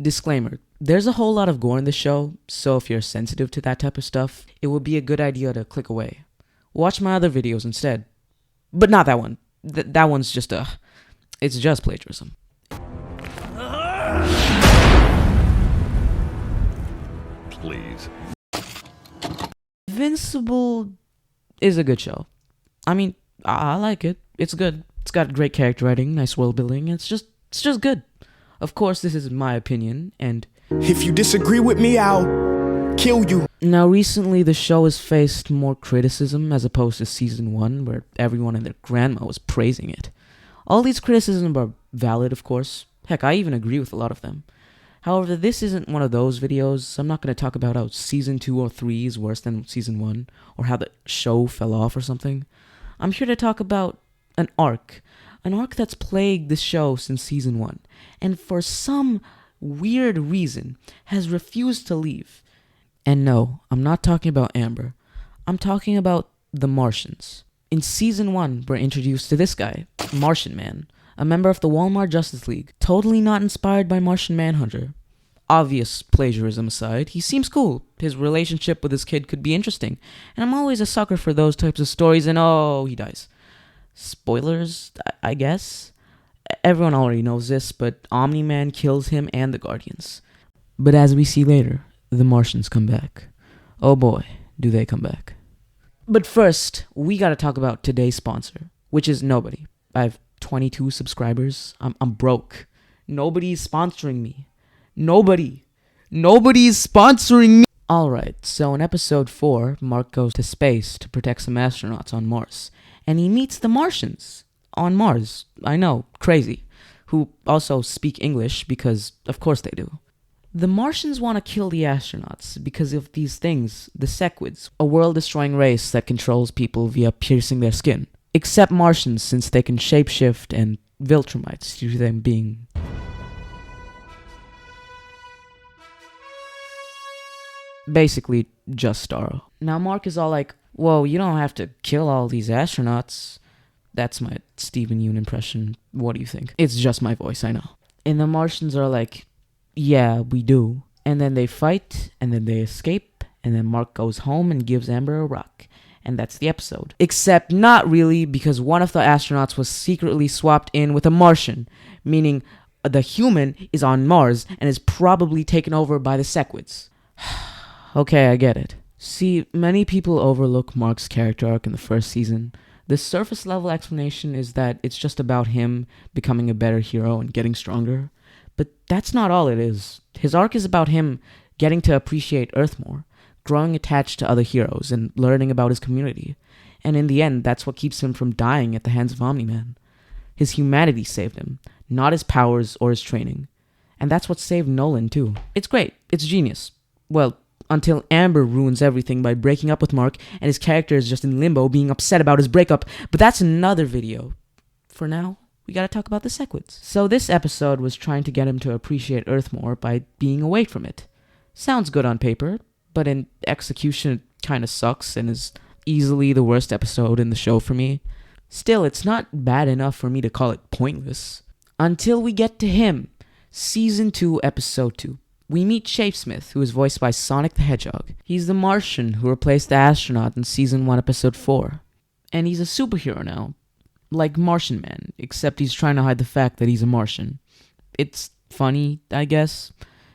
Disclaimer, there's a whole lot of gore in this show, so if you're sensitive to that type of stuff, it would be a good idea to click away. Watch my other videos instead. But not that one. That one's just it's just plagiarism. Please. Invincible is a good show. I mean, I like it. It's good. It's got great character writing, nice world building. It's just good. Of course, this is my opinion, and if you disagree with me, I'll kill you. Now, recently, the show has faced more criticism as opposed to season 1, where everyone and their grandma was praising it. All these criticisms are valid, of course. Heck, I even agree with a lot of them. However, this isn't one of those videos. I'm not going to talk about how season 2 or 3 is worse than season 1, or how the show fell off or something. I'm here to talk about an arc that's plagued the show since season 1, and for some weird reason has refused to leave. And no, I'm not talking about Amber. I'm talking about the Martians. In season 1, we're introduced to this guy, Martian Man, a member of the Walmart Justice League, totally not inspired by Martian Manhunter. Obvious plagiarism aside, he seems cool. His relationship with his kid could be interesting, and I'm always a sucker for those types of stories, and oh, he dies. Spoilers, I guess? Everyone already knows this, but Omni-Man kills him and the Guardians. But as we see later, the Martians come back. Oh boy, do they come back. But first, we gotta talk about today's sponsor, which is nobody. I have 22 subscribers. I'm broke. Nobody's sponsoring me. Nobody's sponsoring me. Alright, so in episode 4, Mark goes to space to protect some astronauts on Mars. And he meets the Martians on Mars. I know, crazy. Who also speak English because, of course they do. The Martians want to kill the astronauts because of these things, the Sequids, a world-destroying race that controls people via piercing their skin. Except Martians, since they can shapeshift, and Viltrumites due to them being basically just Starro. Now Mark is all like, whoa, you don't have to kill all these astronauts. That's my Steven Yeun impression. What do you think? It's just my voice, I know. And the Martians are like, yeah, we do. And then they fight, and then they escape, and then Mark goes home and gives Amber a rock. And that's the episode. Except not really, because one of the astronauts was secretly swapped in with a Martian, meaning the human is on Mars and is probably taken over by the Sequids. Okay, I get it. See, many people overlook Mark's character arc in the first season. The surface level explanation is that it's just about him becoming a better hero and getting stronger. But that's not all it is. His arc is about him getting to appreciate Earth more, growing attached to other heroes, and learning about his community. And in the end, that's what keeps him from dying at the hands of Omni-Man. His humanity saved him, not his powers or his training. And that's what saved Nolan too. It's great. It's genius. Well, until Amber ruins everything by breaking up with Mark, and his character is just in limbo being upset about his breakup. But that's another video. For now, we gotta talk about the Sequids. So this episode was trying to get him to appreciate Earth more by being away from it. Sounds good on paper, but in execution it kinda sucks and is easily the worst episode in the show for me. Still, it's not bad enough for me to call it pointless. Until we get to him. Season 2, Episode 2. We meet Shapesmith, who is voiced by Sonic the Hedgehog. He's the Martian who replaced the astronaut in Season 1, Episode 4. And he's a superhero now. Like Martian Man, except he's trying to hide the fact that he's a Martian. It's funny, I guess.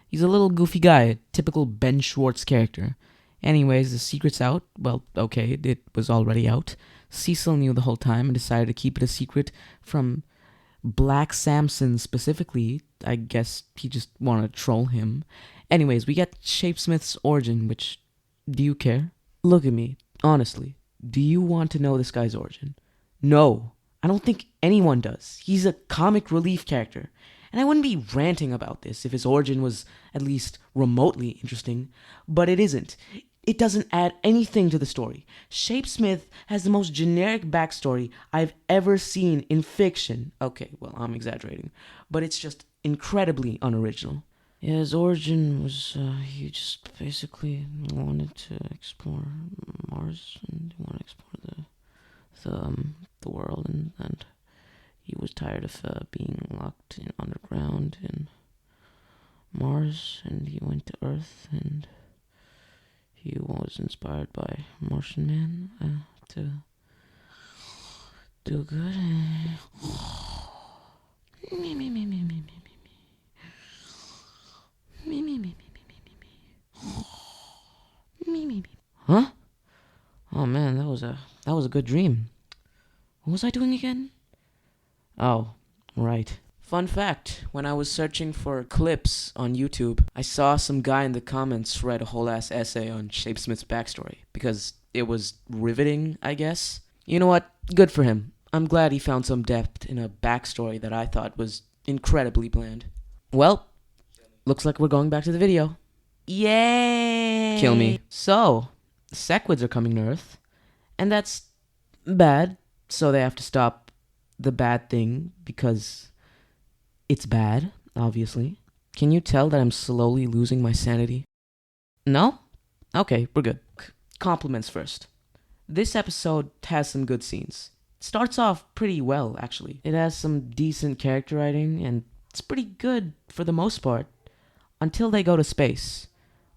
He's a little goofy guy, a typical Ben Schwartz character. Anyways, the secret's out. Well, okay, it was already out. Cecil knew the whole time and decided to keep it a secret from Black Samson specifically. I guess he just wanted to troll him. Anyways, we get Shapesmith's origin, which... do you care? Look at me, honestly. Do you want to know this guy's origin? No. I don't think anyone does. He's a comic relief character. And I wouldn't be ranting about this if his origin was at least remotely interesting. But it isn't. It doesn't add anything to the story. Shapesmith has the most generic backstory I've ever seen in fiction. Okay, well, I'm exaggerating. But it's just incredibly unoriginal. Yeah, his origin was, he just basically wanted to explore Mars. And he wanted to explore the world. And he was tired of being locked underground. And Mars, and he went to Earth, and he was inspired by Martian Man to do good. Me, me, me, me, me, me, me, me, me, me, me, me, me, me, me. Huh? Oh man, that was a good dream. What was I doing again? Oh, right. Fun fact, when I was searching for clips on YouTube, I saw some guy in the comments write a whole ass essay on Shapesmith's backstory, because it was riveting, I guess. You know what? Good for him. I'm glad he found some depth in a backstory that I thought was incredibly bland. Well, looks like we're going back to the video. Yay! Kill me. So, the Sequids are coming to Earth, and that's bad, so they have to stop the bad thing, because it's bad, obviously. Can you tell that I'm slowly losing my sanity? No? Okay, we're good. Compliments first. This episode has some good scenes. It starts off pretty well, actually. It has some decent character writing, and it's pretty good for the most part. Until they go to space.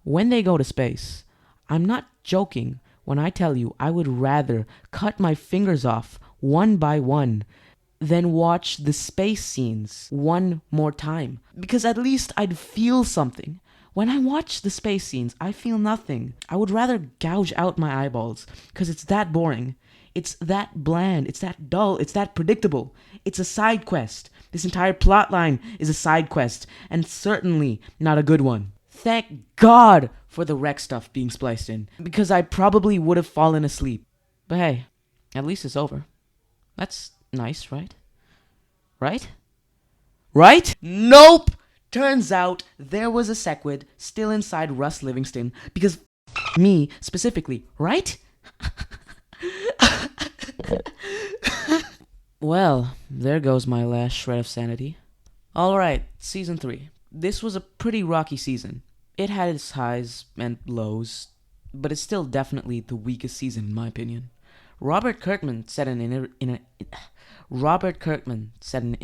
When they go to space, I'm not joking when I tell you I would rather cut my fingers off one by one than watch the space scenes one more time. Because at least I'd feel something. When I watch the space scenes, I feel nothing. I would rather gouge out my eyeballs, because it's that boring. It's that bland. It's that dull. It's that predictable. It's a side quest. This entire plot line is a side quest, and certainly not a good one. Thank God for the wreck stuff being spliced in, because I probably would have fallen asleep. But hey, at least it's over. That's nice, right? Right? Right? Nope! Turns out there was a Sequid still inside Russ Livingston, because me specifically, right? Well, there goes my last shred of sanity. Alright, Season 3. This was a pretty rocky season. It had its highs and lows, but it's still definitely the weakest season in my opinion. Robert Kirkman said in an Robert Kirkman said in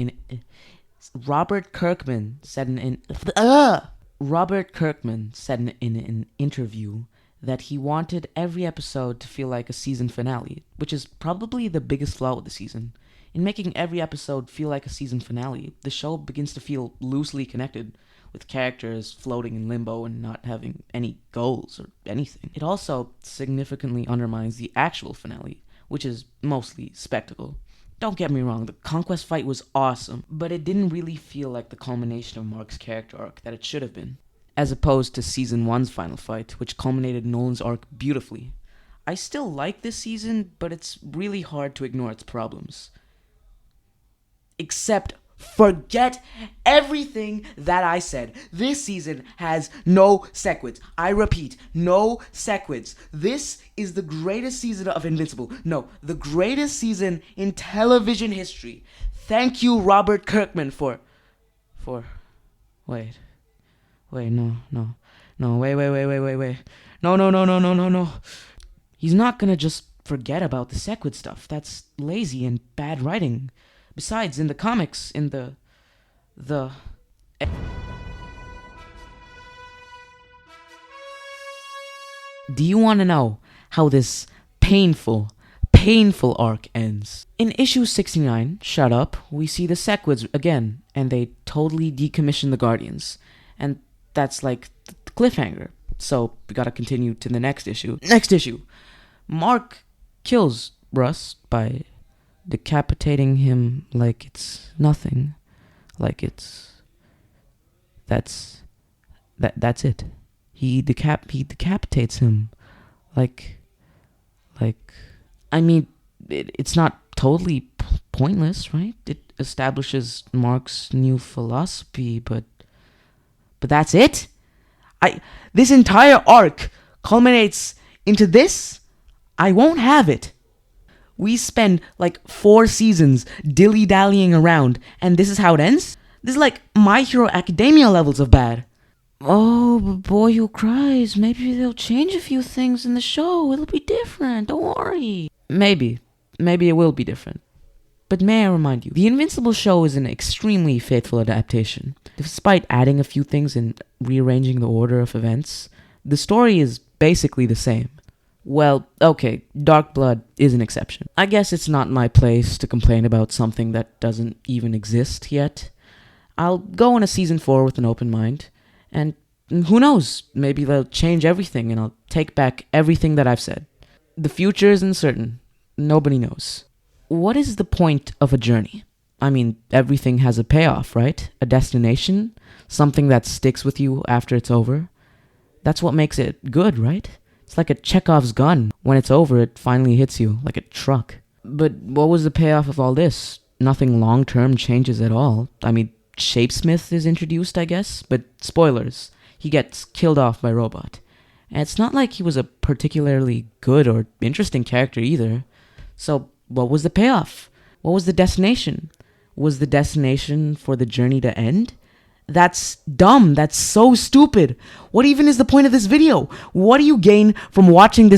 an interview that he wanted every episode to feel like a season finale, which is probably the biggest flaw with the season. In making every episode feel like a season finale, the show begins to feel loosely connected, with characters floating in limbo and not having any goals or anything. It also significantly undermines the actual finale, which is mostly spectacle. Don't get me wrong, the conquest fight was awesome, but it didn't really feel like the culmination of Mark's character arc that it should have been, as opposed to Season 1's final fight, which culminated Nolan's arc beautifully. I still like this season, but it's really hard to ignore its problems. Except forget everything that I said. This season has no Sequids. I repeat, no Sequids. This is the greatest season of Invincible. No, the greatest season in television history. Thank you, Robert Kirkman, for... Wait, no. Wait. No. He's not gonna just forget about the Sequid stuff. That's lazy and bad writing. Besides, in the comics, in the... Do you want to know how this painful arc ends? In issue 69, Shut Up, we see the Sequids again, and they totally decommission the Guardians. And that's like the cliffhanger. So we gotta continue to the next issue. Mark kills Russ by decapitating him like it's nothing. Like that's it. He decapitates him like I mean, it's not totally pointless, right? It establishes Mark's new philosophy, but that's it? This entire arc culminates into this? I won't have it. We spend like 4 seasons dilly-dallying around, and this is how it ends? This is like My Hero Academia levels of bad. Oh, but Boy Who Cries, maybe they'll change a few things in the show. It'll be different, don't worry. Maybe it will be different. But may I remind you, the Invincible show is an extremely faithful adaptation. Despite adding a few things and rearranging the order of events, the story is basically the same. Well, okay, Dark Blood is an exception. I guess it's not my place to complain about something that doesn't even exist yet. I'll go on a season 4 with an open mind, and who knows, maybe they'll change everything and I'll take back everything that I've said. The future is uncertain. Nobody knows. What is the point of a journey? I mean, everything has a payoff, right? A destination? Something that sticks with you after it's over? That's what makes it good, right? It's like a Chekhov's gun. When it's over, it finally hits you, like a truck. But what was the payoff of all this? Nothing long-term changes at all. I mean, Shapesmith is introduced, I guess, but spoilers. He gets killed off by Robot. And it's not like he was a particularly good or interesting character either. So, what was the payoff? What was the destination? Was the destination for the journey to end? That's dumb. That's so stupid. What even is the point of this video? What do you gain from watching this